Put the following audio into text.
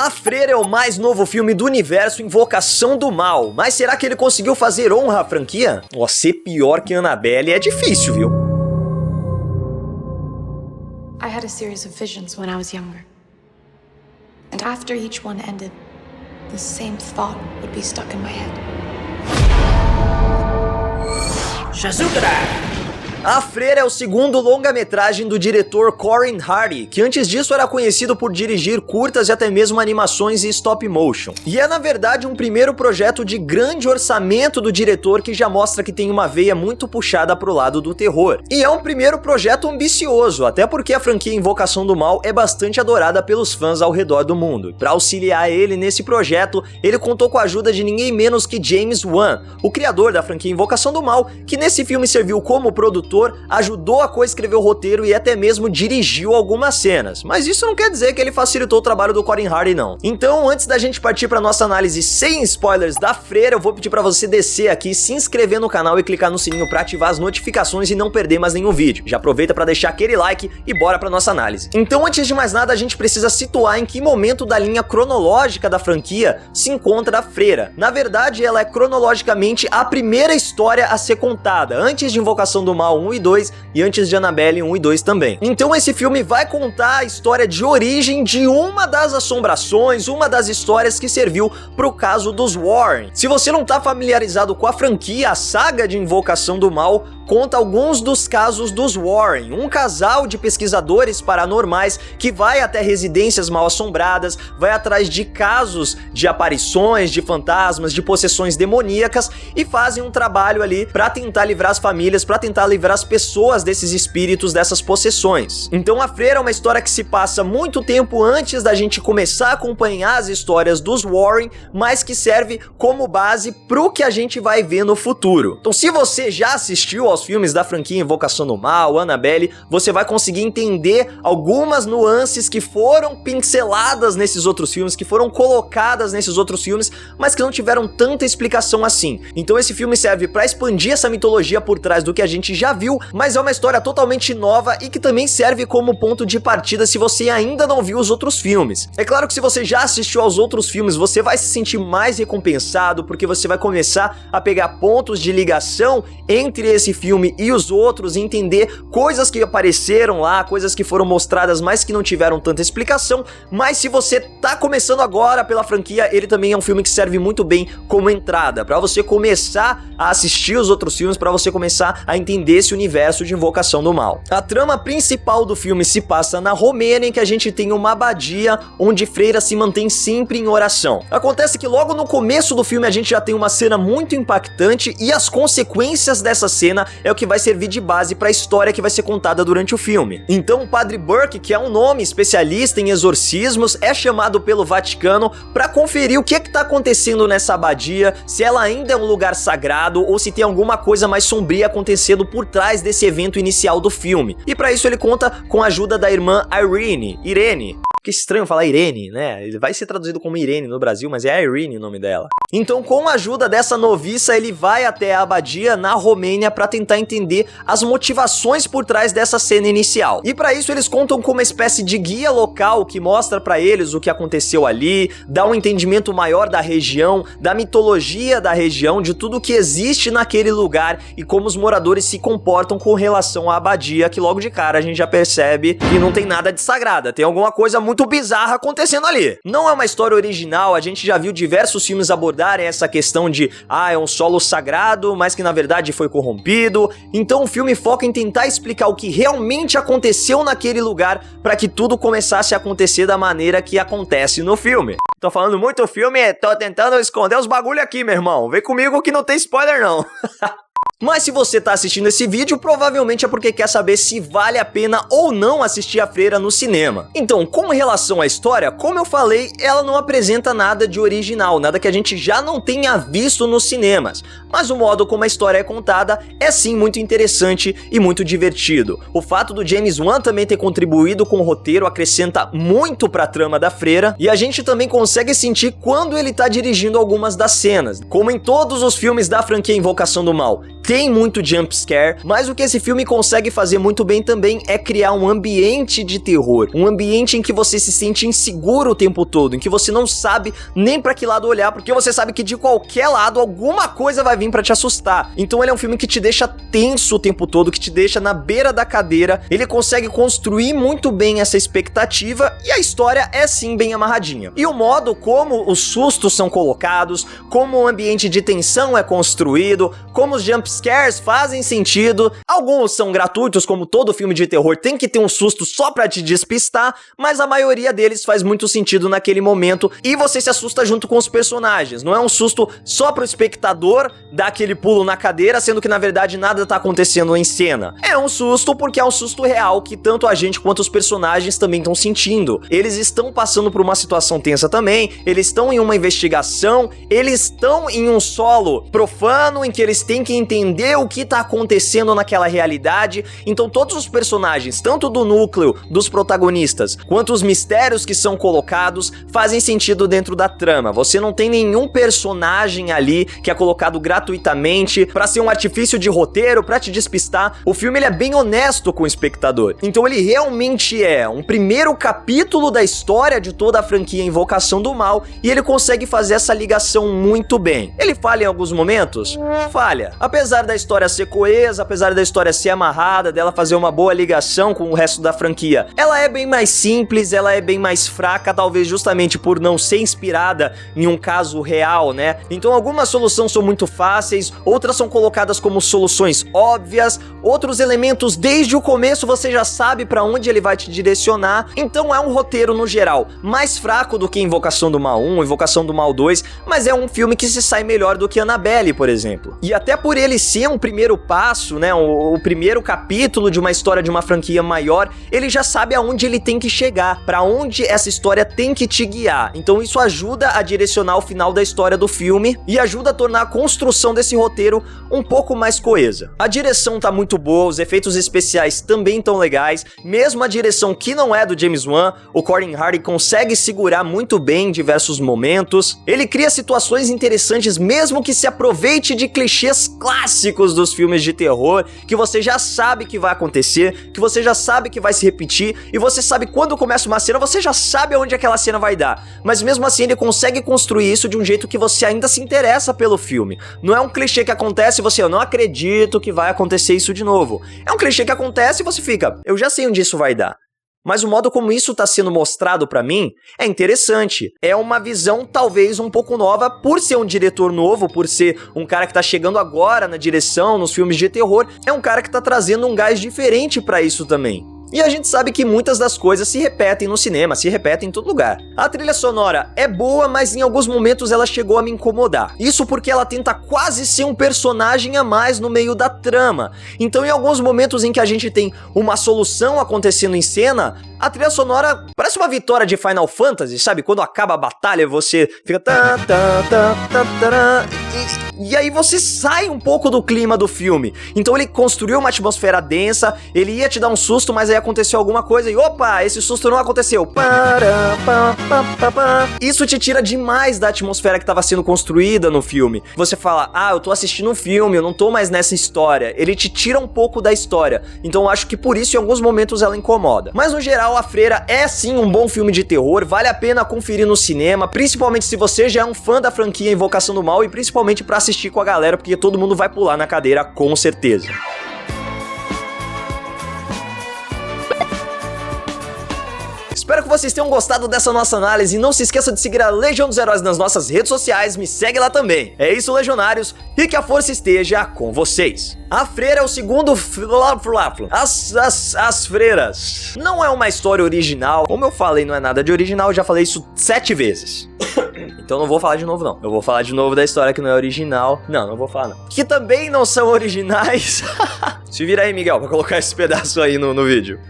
A Freira é o mais novo filme do universo Invocação do Mal, mas será que ele conseguiu fazer honra à franquia? Ser pior que Annabelle é difícil, viu? I had a series of visions when I was younger. And after each one ended, the same thought would be stuck in my head. Shazukara! A Freira é o segundo longa-metragem do diretor Corin Hardy, que antes disso era conhecido por dirigir curtas e até mesmo animações e stop motion. E é na verdade um primeiro projeto de grande orçamento do diretor que já mostra que tem uma veia muito puxada pro lado do terror. E é um primeiro projeto ambicioso, até porque a franquia Invocação do Mal é bastante adorada pelos fãs ao redor do mundo. Para auxiliar ele nesse projeto, ele contou com a ajuda de ninguém menos que James Wan, o criador da franquia Invocação do Mal, que nesse filme serviu como produtor, ajudou a coescrever o roteiro e até mesmo dirigiu algumas cenas. Mas isso não quer dizer que ele facilitou o trabalho do Corin Hardy, não. Então, antes da gente partir para nossa análise sem spoilers da Freira, eu vou pedir para você descer aqui, se inscrever no canal e clicar no sininho para ativar as notificações e não perder mais nenhum vídeo. Já aproveita para deixar aquele like e bora para nossa análise. Então, antes de mais nada, a gente precisa situar em que momento da linha cronológica da franquia se encontra a Freira. Na verdade, ela é cronologicamente a primeira história a ser contada, antes de Invocação do Mal 1 e 2 e antes de Annabelle 1 e 2 também. Então esse filme vai contar a história de origem de uma das assombrações, uma das histórias que serviu pro caso dos Warren. Se você não tá familiarizado com a franquia, a saga de Invocação do Mal conta alguns dos casos dos Warren, um casal de pesquisadores paranormais que vai até residências mal assombradas, vai atrás de casos de aparições, de fantasmas, de possessões demoníacas e fazem um trabalho ali pra tentar livrar as famílias, pra tentar livrar as pessoas desses espíritos, dessas possessões. Então a Freira é uma história que se passa muito tempo antes da gente começar a acompanhar as histórias dos Warren, mas que serve como base pro que a gente vai ver no futuro. Então se você já assistiu aos filmes da franquia Invocação do Mal, Annabelle, você vai conseguir entender algumas nuances que foram pinceladas nesses outros filmes, que foram colocadas nesses outros filmes, mas que não tiveram tanta explicação assim. Então esse filme serve pra expandir essa mitologia por trás do que a gente já viu, mas é uma história totalmente nova e que também serve como ponto de partida se você ainda não viu os outros filmes. É claro que se você já assistiu aos outros filmes, você vai se sentir mais recompensado, porque você vai começar a pegar pontos de ligação entre esse filme e os outros e entender coisas que apareceram lá, coisas que foram mostradas, mas que não tiveram tanta explicação. Mas se você tá começando agora pela franquia, ele também é um filme que serve muito bem como entrada, pra você começar a assistir os outros filmes, pra você começar a entender esse universo de Invocação do Mal. A trama principal do filme se passa na Romênia, em que a gente tem uma abadia onde Freira se mantém sempre em oração. Acontece que logo no começo do filme a gente já tem uma cena muito impactante e as consequências dessa cena é o que vai servir de base para a história que vai ser contada durante o filme. Então o Padre Burke, que é um nome especialista em exorcismos, é chamado pelo Vaticano para conferir o que está acontecendo nessa abadia, se ela ainda é um lugar sagrado ou se tem alguma coisa mais sombria acontecendo por trás desse evento inicial do filme. E para isso ele conta com a ajuda da irmã Irene. Que estranho falar Irene, né? Ele vai ser traduzido como Irene no Brasil, mas é Irene o nome dela. Então, com a ajuda dessa noviça, ele vai até a abadia na Romênia para tentar entender as motivações por trás dessa cena inicial. E para isso eles contam com uma espécie de guia local que mostra para eles o que aconteceu ali, dá um entendimento maior da região, da mitologia da região, de tudo que existe naquele lugar e como os moradores se comportam com relação à abadia, que logo de cara a gente já percebe que não tem nada de sagrada, tem alguma coisa muito bizarra acontecendo ali. Não é uma história original, a gente já viu diversos filmes abordarem essa questão de é um solo sagrado, mas que na verdade foi corrompido. Então o filme foca em tentar explicar o que realmente aconteceu naquele lugar para que tudo começasse a acontecer da maneira que acontece no filme. Tô falando muito filme, tô tentando esconder os bagulho aqui, meu irmão. Vem comigo que não tem spoiler não. Mas se você tá assistindo esse vídeo, provavelmente é porque quer saber se vale a pena ou não assistir a Freira no cinema. Então, com relação à história, como eu falei, ela não apresenta nada de original, nada que a gente já não tenha visto nos cinemas. Mas o modo como a história é contada é sim muito interessante e muito divertido. O fato do James Wan também ter contribuído com o roteiro acrescenta muito pra trama da Freira, e a gente também consegue sentir quando ele tá dirigindo algumas das cenas. Como em todos os filmes da franquia Invocação do Mal, tem muito jump scare, mas o que esse filme consegue fazer muito bem também é criar um ambiente de terror, um ambiente em que você se sente inseguro o tempo todo, em que você não sabe nem pra que lado olhar, porque você sabe que de qualquer lado alguma coisa vai vir pra te assustar. Então ele é um filme que te deixa tenso o tempo todo, que te deixa na beira da cadeira, ele consegue construir muito bem essa expectativa e a história é sim bem amarradinha. E o modo como os sustos são colocados, como o ambiente de tensão é construído, como os jump scares fazem sentido, alguns são gratuitos, como todo filme de terror tem que ter um susto só pra te despistar, mas a maioria deles faz muito sentido naquele momento e você se assusta junto com os personagens. Não é um susto só pro espectador dar aquele pulo na cadeira, sendo que na verdade nada tá acontecendo em cena. É um susto porque é um susto real que tanto a gente quanto os personagens também estão sentindo. Eles estão passando por uma situação tensa também, eles estão em uma investigação, eles estão em um solo profano em que eles têm que entender o que tá acontecendo naquela realidade. Então todos os personagens, tanto do núcleo dos protagonistas, quanto os mistérios que são colocados, fazem sentido dentro da trama. Você não tem nenhum personagem ali que é colocado gratuitamente pra ser um artifício de roteiro, pra te despistar. O filme ele é bem honesto com o espectador. Então ele realmente é um primeiro capítulo da história de toda a franquia Invocação do Mal e ele consegue fazer essa ligação muito bem. Ele falha em alguns momentos? Falha. Apesar da história ser coesa, apesar da história ser amarrada, dela fazer uma boa ligação com o resto da franquia, ela é bem mais simples, ela é bem mais fraca, talvez justamente por não ser inspirada em um caso real, né? Então algumas soluções são muito fáceis, outras são colocadas como soluções óbvias, outros elementos desde o começo você já sabe pra onde ele vai te direcionar. Então é um roteiro no geral mais fraco do que Invocação do Mal 1, Invocação do Mal 2, mas é um filme que se sai melhor do que Annabelle, por exemplo. E até por ele ser um primeiro passo, né, o primeiro capítulo de uma história de uma franquia maior, ele já sabe aonde ele tem que chegar, pra onde essa história tem que te guiar. Então isso ajuda a direcionar o final da história do filme e ajuda a tornar a construção desse roteiro um pouco mais coesa. A direção tá muito boa, os efeitos especiais também tão legais, mesmo a direção que não é do James Wan, o Corin Hardy consegue segurar muito bem em diversos momentos. Ele cria situações interessantes, mesmo que se aproveite de clichês clássicos dos filmes de terror, que você já sabe que vai acontecer, que você já sabe que vai se repetir, e você sabe quando começa uma cena, você já sabe aonde aquela cena vai dar. Mas mesmo assim ele consegue construir isso de um jeito que você ainda se interessa pelo filme. Não é um clichê que acontece e você, eu não acredito que vai acontecer isso de novo. É um clichê que acontece e você fica, eu já sei onde isso vai dar. Mas o modo como isso está sendo mostrado pra mim é interessante. É uma visão talvez um pouco nova por ser um diretor novo, por ser um cara que tá chegando agora na direção, nos filmes de terror. É um cara que tá trazendo um gás diferente pra isso também. E a gente sabe que muitas das coisas se repetem no cinema, se repetem em todo lugar. A trilha sonora é boa, mas em alguns momentos ela chegou a me incomodar. Isso porque ela tenta quase ser um personagem a mais no meio da trama. Então em alguns momentos em que a gente tem uma solução acontecendo em cena, a trilha sonora parece uma vitória de Final Fantasy, sabe? Quando acaba a batalha você fica... E aí você sai um pouco do clima do filme. Então ele construiu uma atmosfera densa, ele ia te dar um susto, mas aí aconteceu alguma coisa e opa, esse susto não aconteceu. Isso te tira demais da atmosfera que estava sendo construída no filme. Você fala, eu tô assistindo um filme, eu não tô mais nessa história. Ele te tira um pouco da história. Então eu acho que por isso em alguns momentos ela incomoda. Mas no geral A Freira é sim um bom filme de terror, vale a pena conferir no cinema, principalmente se você já é um fã da franquia Invocação do Mal e principalmente pra assistir com a galera, porque todo mundo vai pular na cadeira com certeza. Espero que vocês tenham gostado dessa nossa análise e não se esqueça de seguir a Legião dos Heróis nas nossas redes sociais, me segue lá também. É isso, legionários, e que a força esteja com vocês. A Freira é o segundo... As Freiras. Não é uma história original, como eu falei, não é nada de original, eu já falei isso 7 vezes. Então não vou falar de novo não, eu vou falar de novo da história que não é original. Não vou falar não. Que também não são originais. Se vira aí, Miguel, pra colocar esse pedaço aí no vídeo.